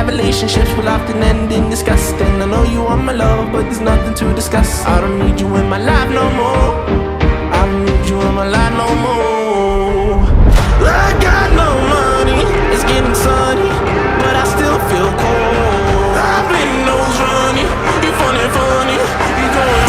relationships will often end in disgust. And I know you want my love, but there's nothing to discuss. I don't need you in my life no more. I don't need you in my life no more. I got no money, it's getting sunny, but I still feel cold. I've been nose running, you funny, you going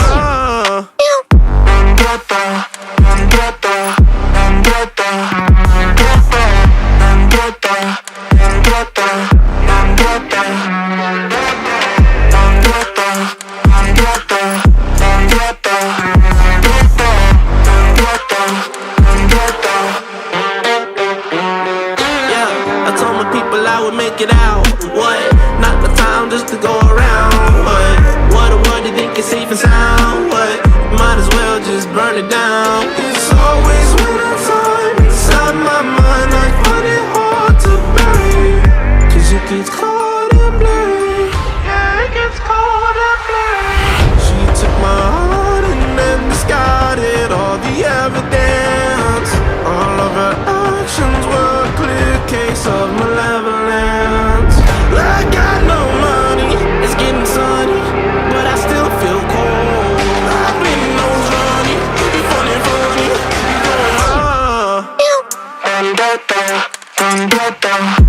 I would make it out. What? Not the time just to go around. What do you think is safe and sound? What? Might as well just burn it down. It's always winter time inside my mind, I find it hard to bear. Cause it gets cold and blurry. Yeah, it gets cold and blurry. She took my heart and then discarded all the evidence. All of her actions were a clear case of malevolence. I got no money, it's getting sunny, but I still feel cold. I've been nose running, you funny, you going